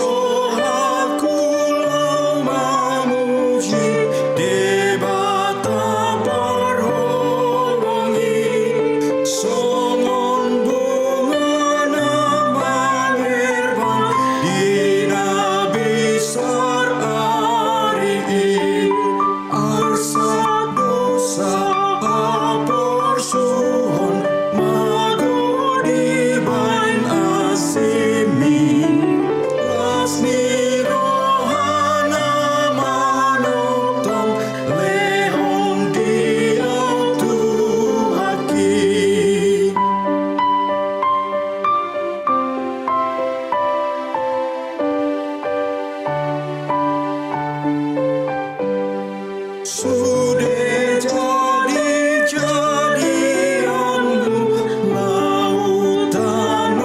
Rohaku memuji di batang perhomongi, songon bunga namang irban dina besar ari arsat dosa apor suhon magodi bain asimi lasmi rohana manotong lehong dia tuhaki. Sudah jadi-jadianmu lautan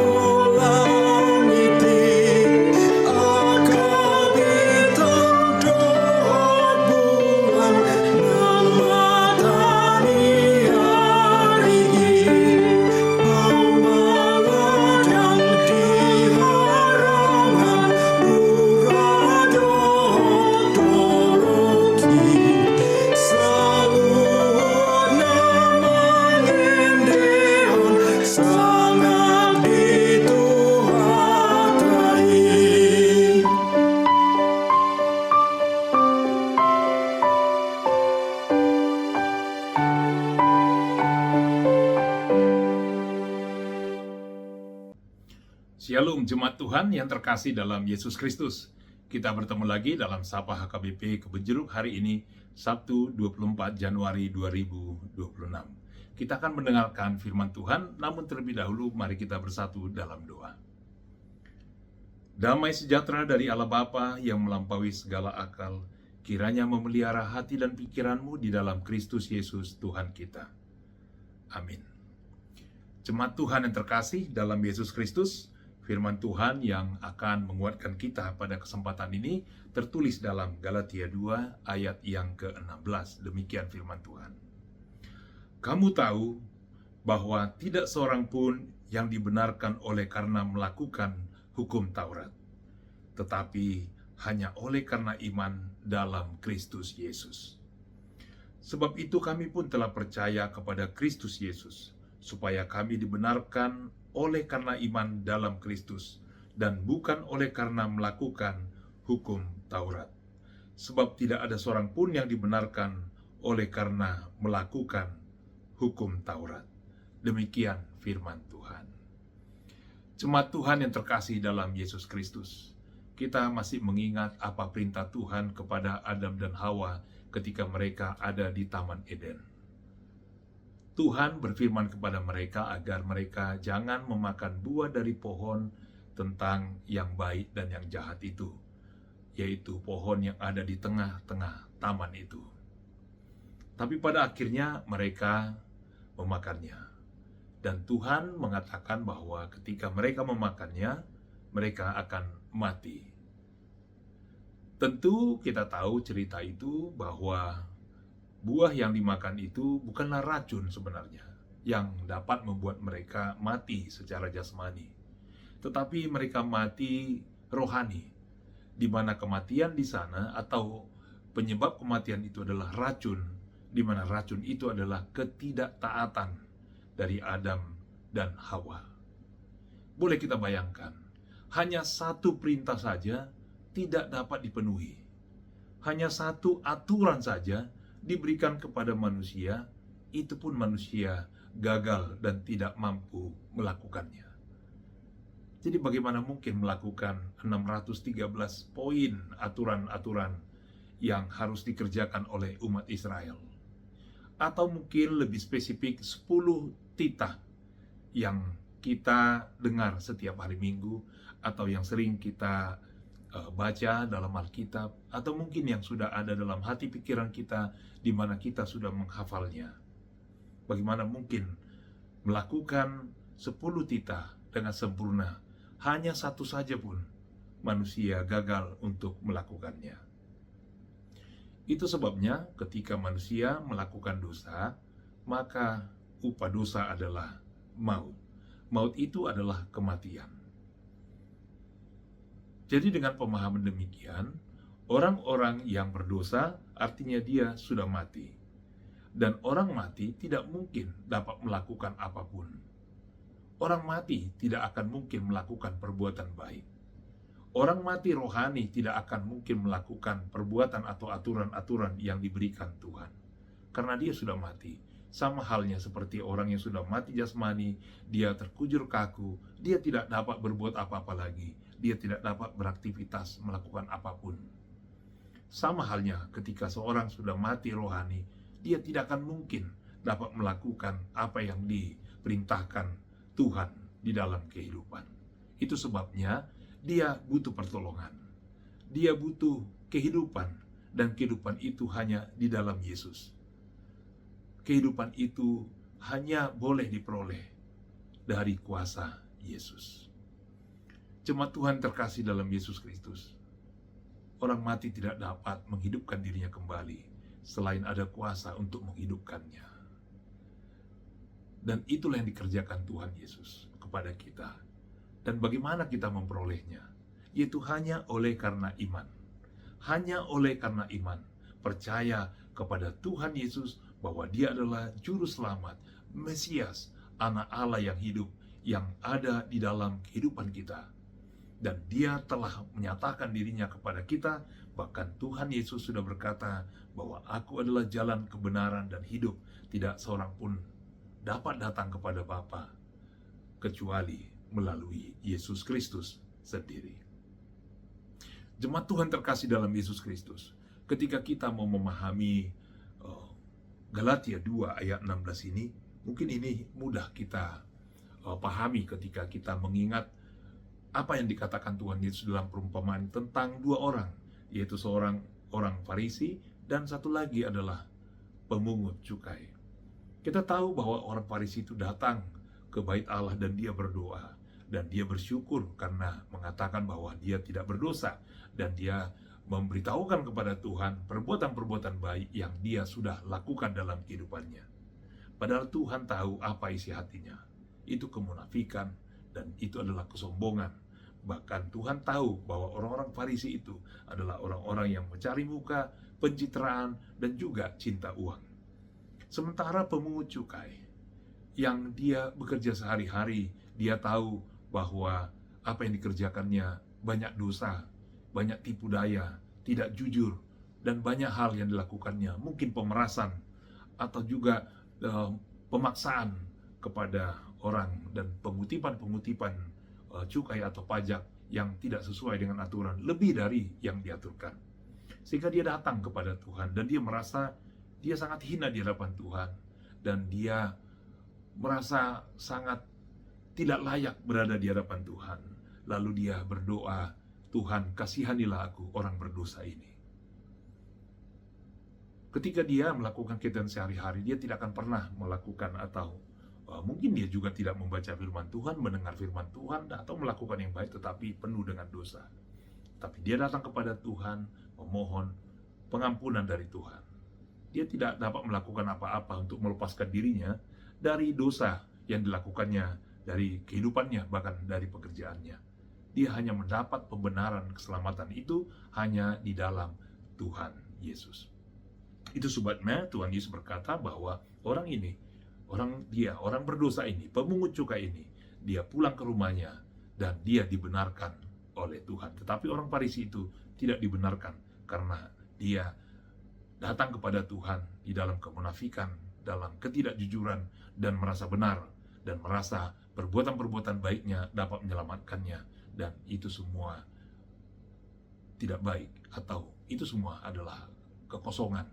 langiti, akabitan doa bulan nang matani hari bau maladang di harangan urajo toroki. Saluhur namang endeon sangat dituhatai. Shalom Jemaat Tuhan yang terkasih dalam Yesus Kristus. Kita bertemu lagi dalam Sapa HKBP Kebonjeruk hari ini, Sabtu 24 Januari 2026. Kita akan mendengarkan firman Tuhan, namun terlebih dahulu mari kita bersatu dalam doa. Damai sejahtera dari Allah Bapa yang melampaui segala akal, kiranya memelihara hati dan pikiranmu di dalam Kristus Yesus Tuhan kita. Amin. Jemaat Tuhan yang terkasih dalam Yesus Kristus, firman Tuhan yang akan menguatkan kita pada kesempatan ini tertulis dalam Galatia 2 ayat yang ke-16. Demikian firman Tuhan. Kamu tahu bahwa tidak seorang pun yang dibenarkan oleh karena melakukan hukum Taurat, tetapi hanya oleh karena iman dalam Kristus Yesus. Sebab itu kami pun telah percaya kepada Kristus Yesus, supaya kami dibenarkan oleh karena iman dalam Kristus, dan bukan oleh karena melakukan hukum Taurat. Sebab tidak ada seorang pun yang dibenarkan oleh karena melakukan hukum Taurat. Demikian firman Tuhan. Jemaat Tuhan yang terkasih dalam Yesus Kristus, kita masih mengingat apa perintah Tuhan kepada Adam dan Hawa ketika mereka ada di Taman Eden. Tuhan berfirman kepada mereka agar mereka jangan memakan buah dari pohon tentang yang baik dan yang jahat itu, yaitu pohon yang ada di tengah-tengah taman itu. Tapi pada akhirnya mereka memakannya. Dan Tuhan mengatakan bahwa ketika mereka memakannya, mereka akan mati. Tentu kita tahu cerita itu bahwa buah yang dimakan itu bukanlah racun sebenarnya yang dapat membuat mereka mati secara jasmani, tetapi mereka mati rohani, di mana kematian di sana atau penyebab kematian itu adalah racun, di mana racun itu adalah ketidaktaatan dari Adam dan Hawa. Boleh kita bayangkan, hanya satu perintah saja tidak dapat dipenuhi, hanya satu aturan saja diberikan kepada manusia, itu pun manusia gagal dan tidak mampu melakukannya. Jadi bagaimana mungkin melakukan 613 poin aturan-aturan yang harus dikerjakan oleh umat Israel? Atau mungkin lebih spesifik 10 titah yang kita dengar setiap hari Minggu, atau yang sering kita baca dalam Alkitab, atau mungkin yang sudah ada dalam hati pikiran kita di mana kita sudah menghafalnya. Bagaimana mungkin melakukan 10 titah dengan sempurna, hanya satu saja pun manusia gagal untuk melakukannya. Itu sebabnya ketika manusia melakukan dosa, maka upah dosa adalah maut. Maut itu adalah kematian. Jadi dengan pemahaman demikian, orang-orang yang berdosa artinya dia sudah mati. Dan orang mati tidak mungkin dapat melakukan apapun. Orang mati tidak akan mungkin melakukan perbuatan baik. Orang mati rohani tidak akan mungkin melakukan perbuatan atau aturan-aturan yang diberikan Tuhan. Karena dia sudah mati. Sama halnya seperti orang yang sudah mati jasmani, dia terkujur kaku, dia tidak dapat berbuat apa-apa lagi. Dia tidak dapat beraktivitas melakukan apapun. Sama halnya ketika seorang sudah mati rohani, dia tidak akan mungkin dapat melakukan apa yang diperintahkan Tuhan di dalam kehidupan. Itu sebabnya dia butuh pertolongan. Dia butuh kehidupan, dan kehidupan itu hanya di dalam Yesus. Kehidupan itu hanya boleh diperoleh dari kuasa Yesus. Jemaat Tuhan terkasih dalam Yesus Kristus, orang mati tidak dapat menghidupkan dirinya kembali selain ada kuasa untuk menghidupkannya. Dan itulah yang dikerjakan Tuhan Yesus kepada kita. Dan bagaimana kita memperolehnya? Yaitu hanya oleh karena iman. Hanya oleh karena iman. Percaya kepada Tuhan Yesus bahwa Dia adalah Juru Selamat, Mesias, Anak Allah yang hidup, yang ada di dalam kehidupan kita. Dan Dia telah menyatakan dirinya kepada kita. Bahkan Tuhan Yesus sudah berkata bahwa Aku adalah jalan kebenaran dan hidup. Tidak seorang pun dapat datang kepada Bapa kecuali melalui Yesus Kristus sendiri. Jemaat Tuhan terkasih dalam Yesus Kristus, ketika kita mau memahami Galatia 2 ayat 16 ini, mungkin ini mudah kita pahami ketika kita mengingat apa yang dikatakan Tuhan Yesus dalam perumpamaan tentang dua orang, yaitu seorang orang Farisi dan satu lagi adalah pemungut cukai. Kita tahu bahwa orang Farisi itu datang ke bait Allah dan dia berdoa, dan dia bersyukur karena mengatakan bahwa dia tidak berdosa, dan dia memberitahukan kepada Tuhan perbuatan-perbuatan baik yang dia sudah lakukan dalam kehidupannya. Padahal Tuhan tahu apa isi hatinya. Itu kemunafikan dan itu adalah kesombongan. Bahkan Tuhan tahu bahwa orang-orang Farisi itu adalah orang-orang yang mencari muka, pencitraan, dan juga cinta uang. Sementara pemungut cukai yang dia bekerja sehari-hari, dia tahu bahwa apa yang dikerjakannya banyak dosa, banyak tipu daya, tidak jujur, dan banyak hal yang dilakukannya, mungkin pemerasan atau juga pemaksaan kepada orang dan pengutipan cukai atau pajak yang tidak sesuai dengan aturan, lebih dari yang diaturkan. Sehingga dia datang kepada Tuhan dan dia merasa dia sangat hina di hadapan Tuhan, dan dia merasa sangat tidak layak berada di hadapan Tuhan. Lalu dia berdoa, Tuhan kasihanilah aku orang berdosa ini. Ketika dia melakukan kegiatan sehari-hari, dia tidak akan pernah melakukan atau mungkin dia juga tidak membaca firman Tuhan, mendengar firman Tuhan, atau melakukan yang baik tetapi penuh dengan dosa. Tapi dia datang kepada Tuhan, memohon pengampunan dari Tuhan. Dia tidak dapat melakukan apa-apa untuk melepaskan dirinya dari dosa yang dilakukannya, dari kehidupannya, bahkan dari pekerjaannya. Dia hanya mendapat pembenaran keselamatan itu hanya di dalam Tuhan Yesus. Itu sebabnya Tuhan Yesus berkata bahwa orang ini, orang berdosa ini, pemungut cukai ini, dia pulang ke rumahnya dan dia dibenarkan oleh Tuhan. Tetapi orang Farisi itu tidak dibenarkan karena dia datang kepada Tuhan di dalam kemunafikan, dalam ketidakjujuran, dan merasa benar, dan merasa perbuatan-perbuatan baiknya dapat menyelamatkannya, dan itu semua tidak baik, atau itu semua adalah kekosongan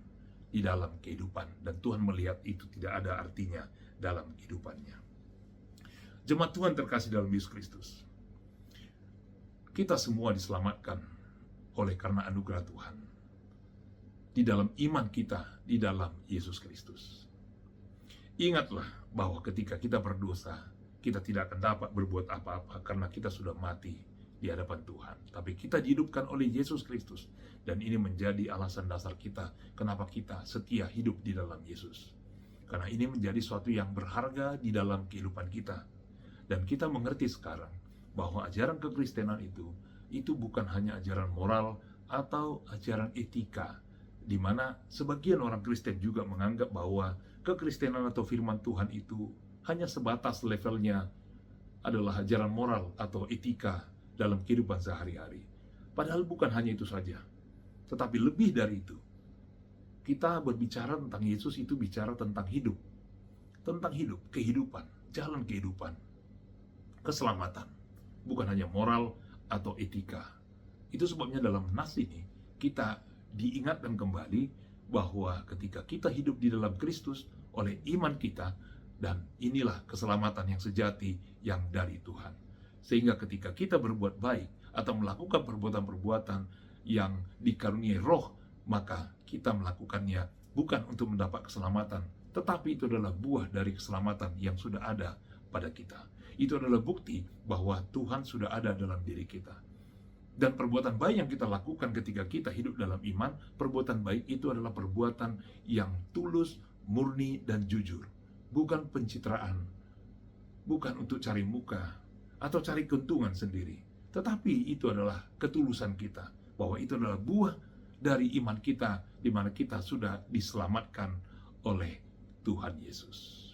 di dalam kehidupan, dan Tuhan melihat itu tidak ada artinya dalam kehidupannya. Jemaat Tuhan terkasih dalam Yesus Kristus, kita semua diselamatkan oleh karena anugerah Tuhan di dalam iman kita di dalam Yesus Kristus. Ingatlah bahwa ketika kita berdosa, kita tidak akan dapat berbuat apa-apa karena kita sudah mati di hadapan Tuhan. Tapi kita dihidupkan oleh Yesus Kristus, dan ini menjadi alasan dasar kita kenapa kita setia hidup di dalam Yesus. Karena ini menjadi suatu yang berharga di dalam kehidupan kita. Dan kita mengerti sekarang bahwa ajaran kekristenan itu itu bukan hanya ajaran moral atau ajaran etika, di mana sebagian orang Kristen juga menganggap bahwa kekristenan atau firman Tuhan itu hanya sebatas levelnya adalah ajaran moral atau etika dalam kehidupan sehari-hari. Padahal bukan hanya itu saja, tetapi lebih dari itu. Kita berbicara tentang Yesus itu bicara tentang hidup, kehidupan, jalan kehidupan, keselamatan, bukan hanya moral atau etika. Itu sebabnya dalam nas ini kita diingatkan kembali bahwa ketika kita hidup di dalam Kristus oleh iman kita, dan inilah keselamatan yang sejati yang dari Tuhan. Sehingga ketika kita berbuat baik atau melakukan perbuatan-perbuatan yang dikaruniai roh, maka kita melakukannya bukan untuk mendapat keselamatan, tetapi itu adalah buah dari keselamatan yang sudah ada pada kita. Itu adalah bukti bahwa Tuhan sudah ada dalam diri kita. Dan perbuatan baik yang kita lakukan ketika kita hidup dalam iman, perbuatan baik itu adalah perbuatan yang tulus, murni, dan jujur. Bukan pencitraan, bukan untuk cari muka atau cari keuntungan sendiri, tetapi itu adalah ketulusan kita, bahwa itu adalah buah dari iman kita, di mana kita sudah diselamatkan oleh Tuhan Yesus.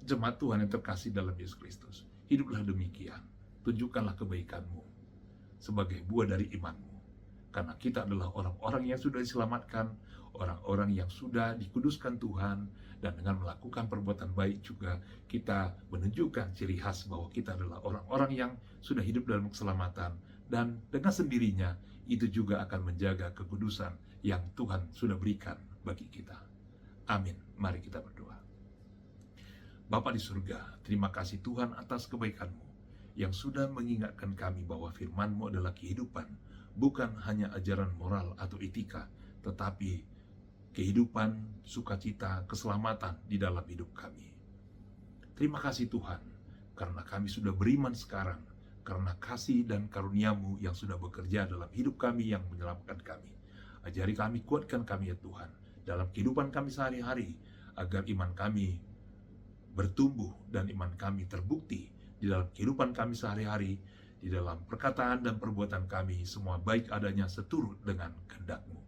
Jemaat Tuhan yang terkasih dalam Yesus Kristus, hiduplah demikian, tunjukkanlah kebaikanmu sebagai buah dari imanmu, karena kita adalah orang-orang yang sudah diselamatkan, orang-orang yang sudah dikuduskan Tuhan, dan dengan melakukan perbuatan baik juga kita menunjukkan ciri khas bahwa kita adalah orang-orang yang sudah hidup dalam keselamatan, dan dengan sendirinya itu juga akan menjaga kekudusan yang Tuhan sudah berikan bagi kita. Amin. Mari kita berdoa. Bapa di surga, terima kasih Tuhan atas kebaikan-Mu yang sudah mengingatkan kami bahwa firman-Mu adalah kehidupan, bukan hanya ajaran moral atau etika, tetapi kehidupan, sukacita, keselamatan di dalam hidup kami. Terima kasih Tuhan, karena kami sudah beriman sekarang, karena kasih dan karunia-Mu yang sudah bekerja dalam hidup kami yang menyelamatkan kami. Ajari kami, kuatkan kami ya Tuhan, dalam kehidupan kami sehari-hari, agar iman kami bertumbuh dan iman kami terbukti di dalam kehidupan kami sehari-hari, di dalam perkataan dan perbuatan kami, semua baik adanya seturut dengan kehendak-Mu.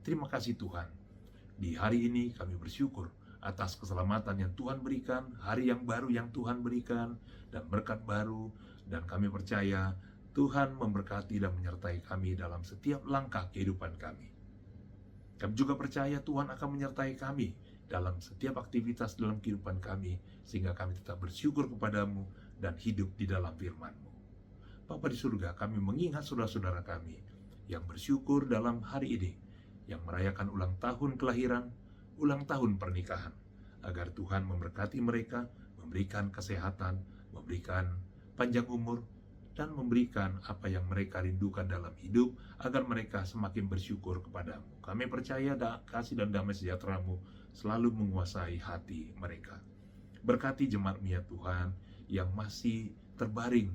Terima kasih Tuhan. Di hari ini kami bersyukur atas keselamatan yang Tuhan berikan, hari yang baru yang Tuhan berikan, dan berkat baru, dan kami percaya Tuhan memberkati dan menyertai kami dalam setiap langkah kehidupan kami. Kami juga percaya Tuhan akan menyertai kami dalam setiap aktivitas dalam kehidupan kami, sehingga kami tetap bersyukur kepadamu dan hidup di dalam firman-Mu. Bapa di surga, kami mengingat saudara-saudara kami yang bersyukur dalam hari ini, yang merayakan ulang tahun kelahiran, ulang tahun pernikahan, agar Tuhan memberkati mereka, memberikan kesehatan, memberikan panjang umur, dan memberikan apa yang mereka rindukan dalam hidup, agar mereka semakin bersyukur kepadamu. Kami percaya kasih dan damai sejahtera-Mu selalu menguasai hati mereka. Berkati jemaat-Mu ya Tuhan, yang masih terbaring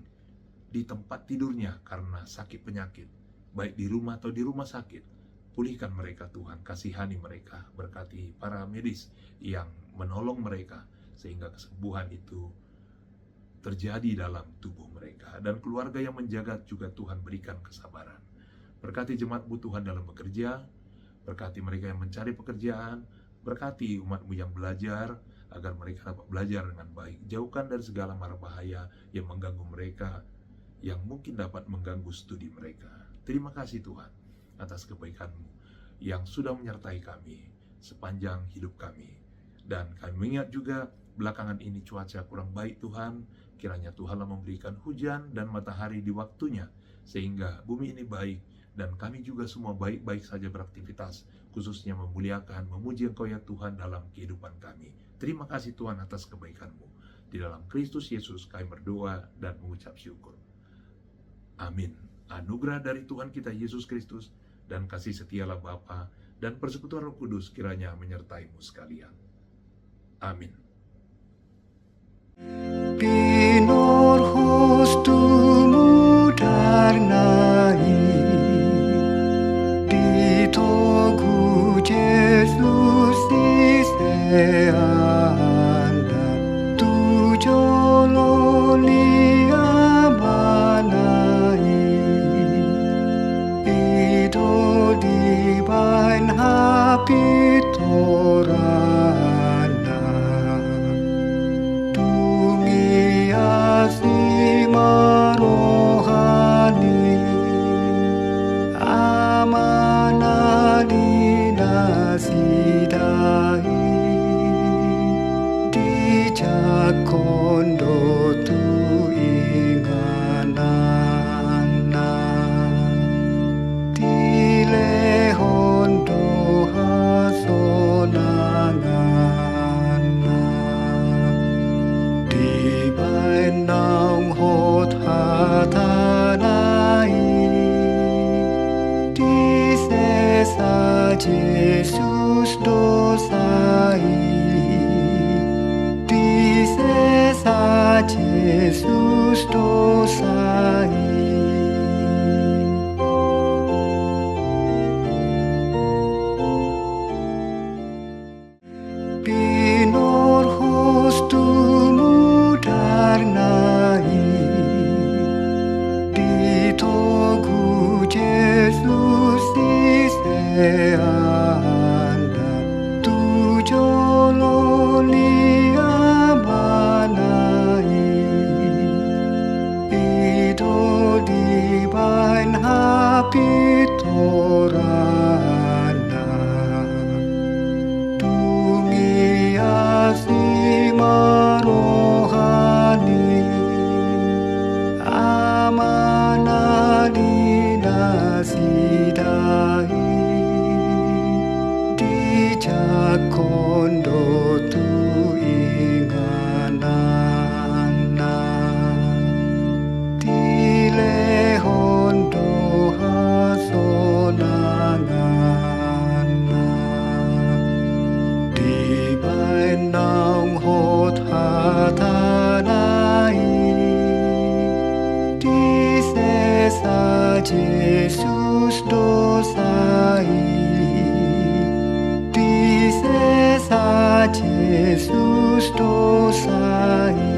di tempat tidurnya karena sakit penyakit, baik di rumah atau di rumah sakit. Pulihkan mereka Tuhan, kasihani mereka, berkati para medis yang menolong mereka, sehingga kesembuhan itu terjadi dalam tubuh mereka, dan keluarga yang menjaga juga Tuhan berikan kesabaran. Berkati jemaat-Mu Tuhan dalam bekerja, berkati mereka yang mencari pekerjaan, berkati umat-Mu yang belajar, agar mereka dapat belajar dengan baik. Jauhkan dari segala mara bahaya yang mengganggu mereka, yang mungkin dapat mengganggu studi mereka. Terima kasih Tuhan atas kebaikan-Mu yang sudah menyertai kami sepanjang hidup kami. Dan kami mengingat juga belakangan ini cuaca kurang baik Tuhan, kiranya Tuhanlah memberikan hujan dan matahari di waktunya, sehingga bumi ini baik, dan kami juga semua baik-baik saja beraktivitas, khususnya memuliakan, memuji Engkau ya Tuhan dalam kehidupan kami. Terima kasih Tuhan atas kebaikan-Mu. Di dalam Kristus Yesus kami berdoa dan mengucap syukur. Amin. Anugerah dari Tuhan kita Yesus Kristus dan kasih setialah Bapa dan persekutuan Roh Kudus kiranya menyertai-mu sekalian. Amin. Pinur hustumu darnai, ditoku Yesus iseanda, tujololi amanai. Ito di bain hapit torana Tumiasi marohani Amanali nasidai Di jakondo tu inganana Tilehondo hasonangana Di bainang hot hatanai Di sesa Jesus dosai Di sesa Jesus dosai Pinorhos tumu darnai Ditoku Jesus iseanda Tujoloni amanai Ito di bain hapit torana Tumiasi marohani Amanali nasidai Di jakondo tu inganana Tilehondo hasonangana Di bainang hot hatanai Di sesa Jesus dosai Di sesa Jesus dosai